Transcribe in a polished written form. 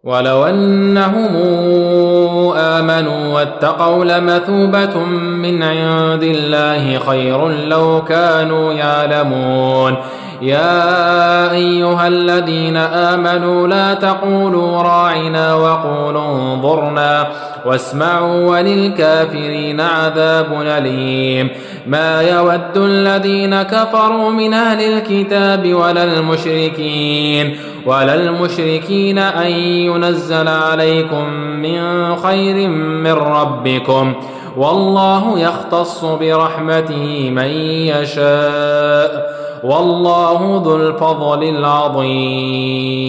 ولو أنهم آمنوا واتقوا لمثوبة من عند الله خير لو كانوا يعلمون. يا أيها الذين آمنوا لا تقولوا راعنا وقولوا انظرنا واسمعوا وللكافرين عذاب أليم. ما يود الذين كفروا من أهل الكتاب ولا المشركين أن ينزل عليكم من خير من ربكم والله يختص برحمته من يشاء والله ذو الفضل العظيم.